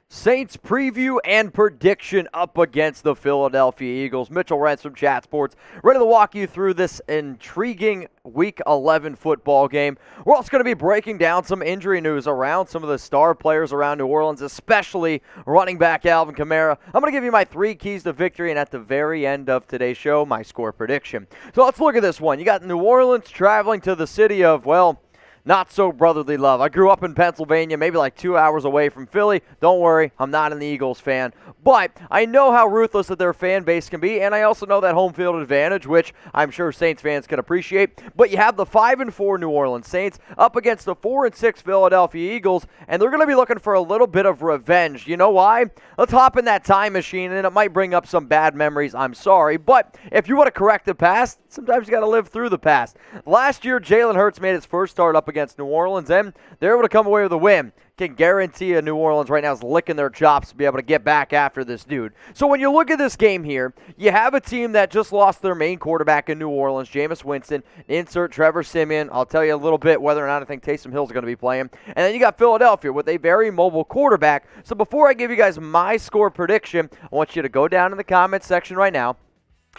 Saints preview and prediction up against the Philadelphia Eagles. Mitchell Rentz from Chat Sports, ready to walk you through this intriguing Week 11 football game. We're also going to be breaking down some injury news around some of the star players around New Orleans, especially running back Alvin Kamara. I'm going to give you my 3 keys to victory, and at the very end of today's show, my score prediction. So let's look at this one. You got New Orleans traveling to the city of, well, not so brotherly love. I grew up in Pennsylvania, maybe like 2 hours away from Philly. Don't worry, I'm not an Eagles fan. But I know how ruthless that their fan base can be, and I also know that home field advantage, which I'm sure Saints fans can appreciate. But you have the 5-4 New Orleans Saints up against the 4-6 Philadelphia Eagles, and they're going to be looking for a little bit of revenge. You know why? Let's hop in that time machine, and it might bring up some bad memories. I'm sorry. But if you want to correct the past, sometimes you got to live through the past. Last year, Jalen Hurts made his first start up against New Orleans, and they're able to come away with a win. Can guarantee you New Orleans right now is licking their chops to be able to get back after this dude. So when you look at this game here, you have a team that just lost their main quarterback in New Orleans, Jameis Winston. Insert Trevor Siemian. I'll tell you a little bit whether or not I think Taysom Hill is going to be playing. And then you got Philadelphia with a very mobile quarterback. So before I give you guys my score prediction, I want you to go down in the comments section right now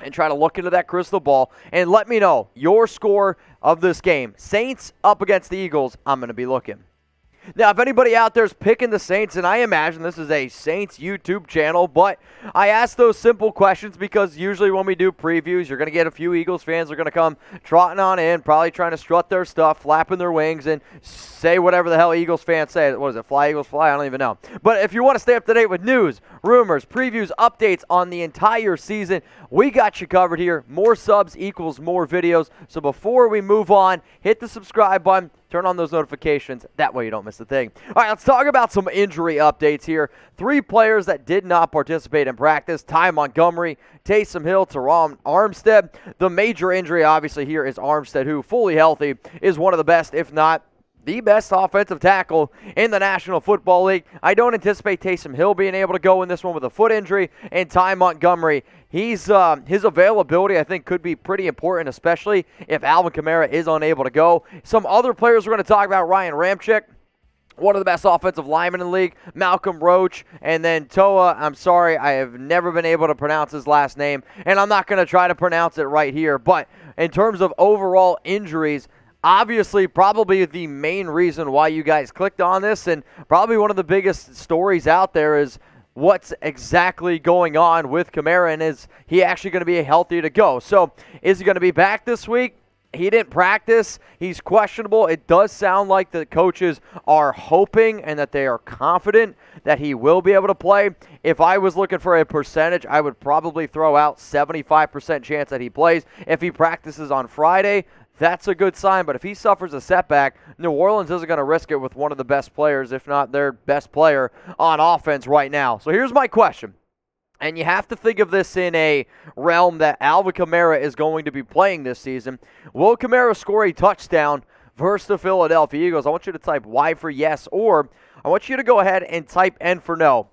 and try to look into that crystal ball and let me know your score of this game. Saints up against the Eagles, I'm going to be looking. Now, if anybody out there is picking the Saints, and I imagine this is a Saints YouTube channel, but I ask those simple questions because usually when we do previews, you're going to get a few Eagles fans that are going to come trotting on in, probably trying to strut their stuff, flapping their wings, and say whatever the hell Eagles fans say. What is it, fly, Eagles, fly? I don't even know. But if you want to stay up to date with news, rumors, previews, updates on the entire season, we got you covered here. More subs equals more videos. So before we move on, hit the subscribe button. Turn on those notifications. That way you don't miss a thing. All right, let's talk about some injury updates here. 3 players that did not participate in practice. Ty Montgomery, Taysom Hill, Terron Armstead. The major injury obviously here is Armstead, who fully healthy is one of the best, if not the best offensive tackle in the National Football League. I don't anticipate Taysom Hill being able to go in this one with a foot injury. And Ty Montgomery, his availability, I think, could be pretty important, especially if Alvin Kamara is unable to go. Some other players we're going to talk about, Ryan Ramczyk, one of the best offensive linemen in the league, Malcolm Roach, and then Toa. I'm sorry, I have never been able to pronounce his last name, and I'm not going to try to pronounce it right here. But in terms of overall injuries, obviously, probably the main reason why you guys clicked on this, and probably one of the biggest stories out there, is what's exactly going on with Kamara, and is he actually going to be healthy to go? So is he going to be back this week? He didn't practice. He's questionable. It does sound like the coaches are hoping and that they are confident that he will be able to play. If I was looking for a percentage, I would probably throw out 75% chance that he plays. If he practices on Friday, that's a good sign. But if he suffers a setback, New Orleans isn't going to risk it with one of the best players, if not their best player on offense right now. So here's my question. And you have to think of this in a realm that Alvin Kamara is going to be playing this season. Will Kamara score a touchdown versus the Philadelphia Eagles? I want you to type Y for yes, or I want you to go ahead and type N for no.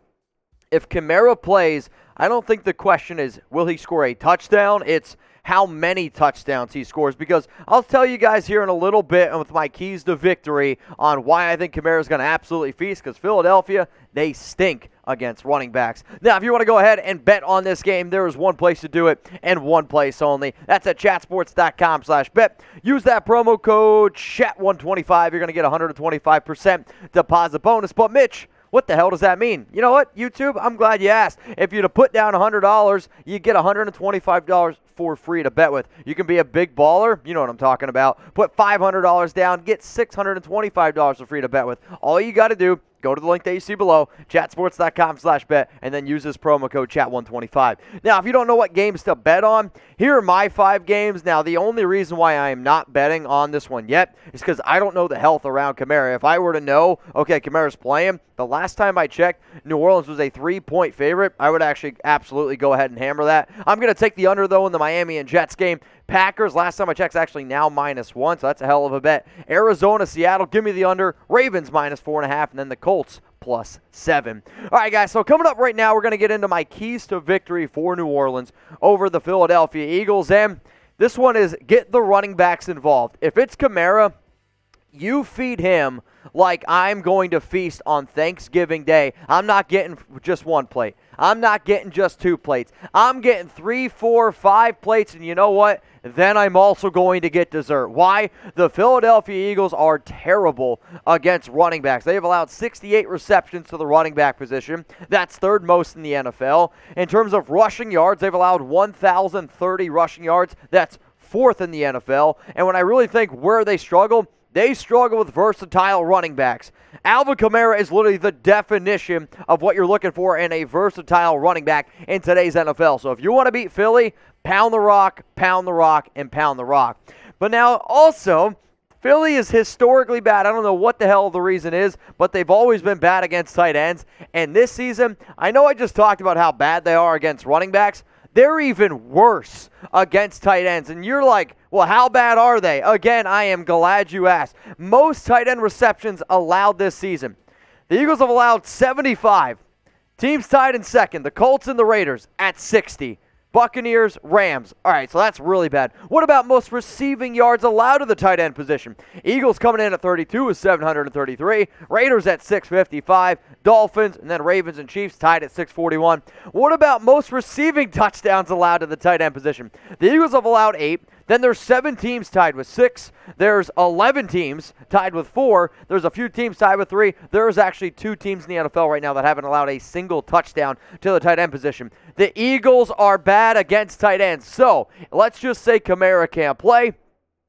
If Kamara plays, I don't think the question is, will he score a touchdown? It's how many touchdowns he scores, because I'll tell you guys here in a little bit with my keys to victory on why I think Kamara is going to absolutely feast, because Philadelphia, they stink against running backs. Now, if you want to go ahead and bet on this game, there is one place to do it and one place only. That's at chatsports.com/bet. Use that promo code CHAT125. You're going to get 125% deposit bonus. But Mitch, what the hell does that mean? You know what, YouTube? I'm glad you asked. If you'd have put down $100, you get $125 for free to bet with. You can be a big baller. You know what I'm talking about. Put $500 down, get $625 for free to bet with. All you got to do, go to the link that you see below, chatsports.com/bet, and then use this promo code CHAT125. Now, if you don't know what games to bet on, here are my 5 games. Now, the only reason why I am not betting on this one yet is because I don't know the health around Kamara. If I were to know, okay, Kamara's playing, the last time I checked, New Orleans was a 3-point favorite. I would actually absolutely go ahead and hammer that. I'm going to take the under, though, in the Miami and Jets game. Packers, last time I checked, is actually now -1, so that's a hell of a bet. Arizona, Seattle, give me the under. Ravens -4.5, and then the Colts +7. All right, guys, so coming up right now, we're going to get into my keys to victory for New Orleans over the Philadelphia Eagles, and this one is get the running backs involved. If it's Kamara, You feed him like I'm going to feast on Thanksgiving Day. I'm not getting just one plate. I'm not getting just 2 plates. I'm getting 3, 4, 5 plates, and you know what? Then I'm also going to get dessert. Why? The Philadelphia Eagles are terrible against running backs. They have allowed 68 receptions to the running back position. That's 3rd most in the NFL. In terms of rushing yards, they've allowed 1,030 rushing yards. That's 4th in the NFL. And when I really think where they struggle with versatile running backs. Alvin Kamara is literally the definition of what you're looking for in a versatile running back in today's NFL. So if you want to beat Philly, pound the rock, and pound the rock. But now also, Philly is historically bad. I don't know what the hell the reason is, but they've always been bad against tight ends. And this season, I know I just talked about how bad they are against running backs. They're even worse against tight ends. And you're like, well, how bad are they? Again, I am glad you asked. Most tight end receptions allowed this season. The Eagles have allowed 75. Teams tied in second. The Colts and the Raiders at 60. Buccaneers, Rams. All right, so that's really bad. What about most receiving yards allowed to the tight end position? Eagles coming in at 32 with 733. Raiders at 655. Dolphins, and then Ravens and Chiefs tied at 641. What about most receiving touchdowns allowed to the tight end position? The Eagles have allowed 8. Then there's 7 teams tied with 6. There's 11 teams tied with 4. There's a few teams tied with 3. There's actually 2 teams in the NFL right now that haven't allowed a single touchdown to the tight end position. The Eagles are bad against tight ends. So let's just say Kamara can't play.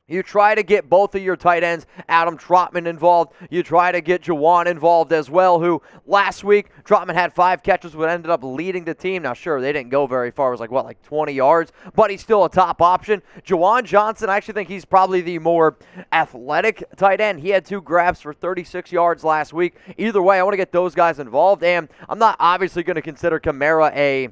You try to get both of your tight ends, Adam Trotman, involved. You try to get Juwan involved as well, who last week, Trotman had 5 catches, but ended up leading the team. Now, sure, they didn't go very far. It was like 20 yards, but he's still a top option. Juwan Johnson, I actually think he's probably the more athletic tight end. He had 2 grabs for 36 yards last week. Either way, I want to get those guys involved, and I'm not obviously going to consider Kamara a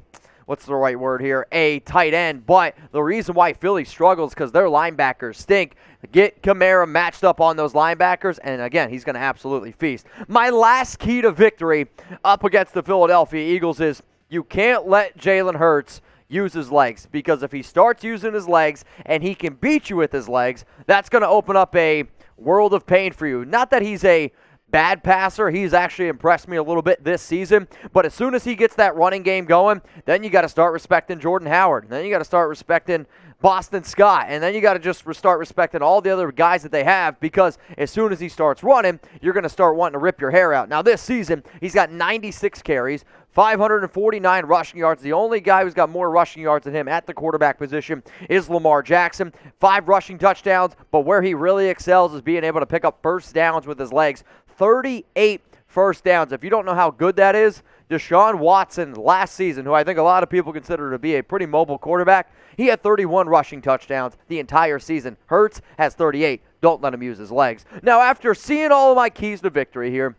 tight end, but the reason why Philly struggles is because their linebackers stink. Get Kamara matched up on those linebackers, and again, he's going to absolutely feast. My last key to victory up against the Philadelphia Eagles is you can't let Jalen Hurts use his legs, because if he starts using his legs and he can beat you with his legs, that's going to open up a world of pain for you. Not that he's a bad passer. He's actually impressed me a little bit this season. But as soon as he gets that running game going, then you got to start respecting Jordan Howard. Then you got to start respecting Boston Scott. And then you got to just start respecting all the other guys that they have, because as soon as he starts running, you're going to start wanting to rip your hair out. Now this season, he's got 96 carries, 549 rushing yards. The only guy who's got more rushing yards than him at the quarterback position is Lamar Jackson. 5 rushing touchdowns, but where he really excels is being able to pick up first downs with his legs. 38 first downs. If you don't know how good that is, Deshaun Watson last season, who I think a lot of people consider to be a pretty mobile quarterback, he had 31 rushing touchdowns the entire season. Hurts has 38. Don't let him use his legs. Now, after seeing all of my keys to victory here,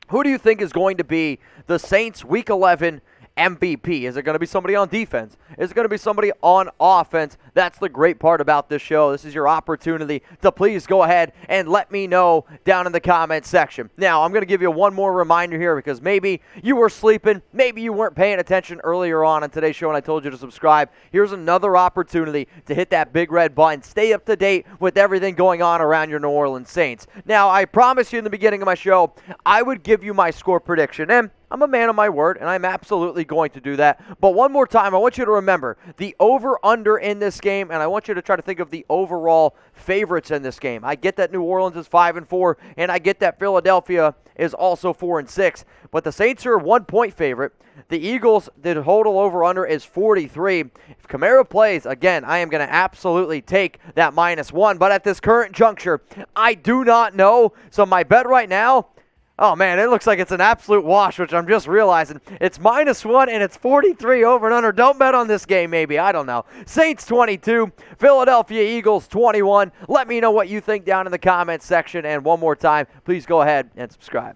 who do you think is going to be the Saints' Week 11 MVP? Is it going to be somebody on defense? Is it going to be somebody on offense? That's the great part about this show. This is your opportunity to please go ahead and let me know down in the comments section. Now, I'm going to give you one more reminder here, because maybe you were sleeping, maybe you weren't paying attention earlier on in today's show and I told you to subscribe. Here's another opportunity to hit that big red button. Stay up to date with everything going on around your New Orleans Saints. Now, I promised you in the beginning of my show I would give you my score prediction, and I'm a man of my word, and I'm absolutely going to do that. But one more time, I want you to remember the over-under in this game, and I want you to try to think of the overall favorites in this game. I get that New Orleans is 5-4, and I get that Philadelphia is also 4-6. But the Saints are a 1-point favorite. The Eagles, the total over-under is 43. If Kamara plays, again, I am going to absolutely take that -1. But at this current juncture, I do not know. So my bet right now, oh, man, it looks like it's an absolute wash, which I'm just realizing. It's -1, and it's 43 over and under. Don't bet on this game, maybe. I don't know. Saints 22, Philadelphia Eagles 21. Let me know what you think down in the comments section. And one more time, please go ahead and subscribe.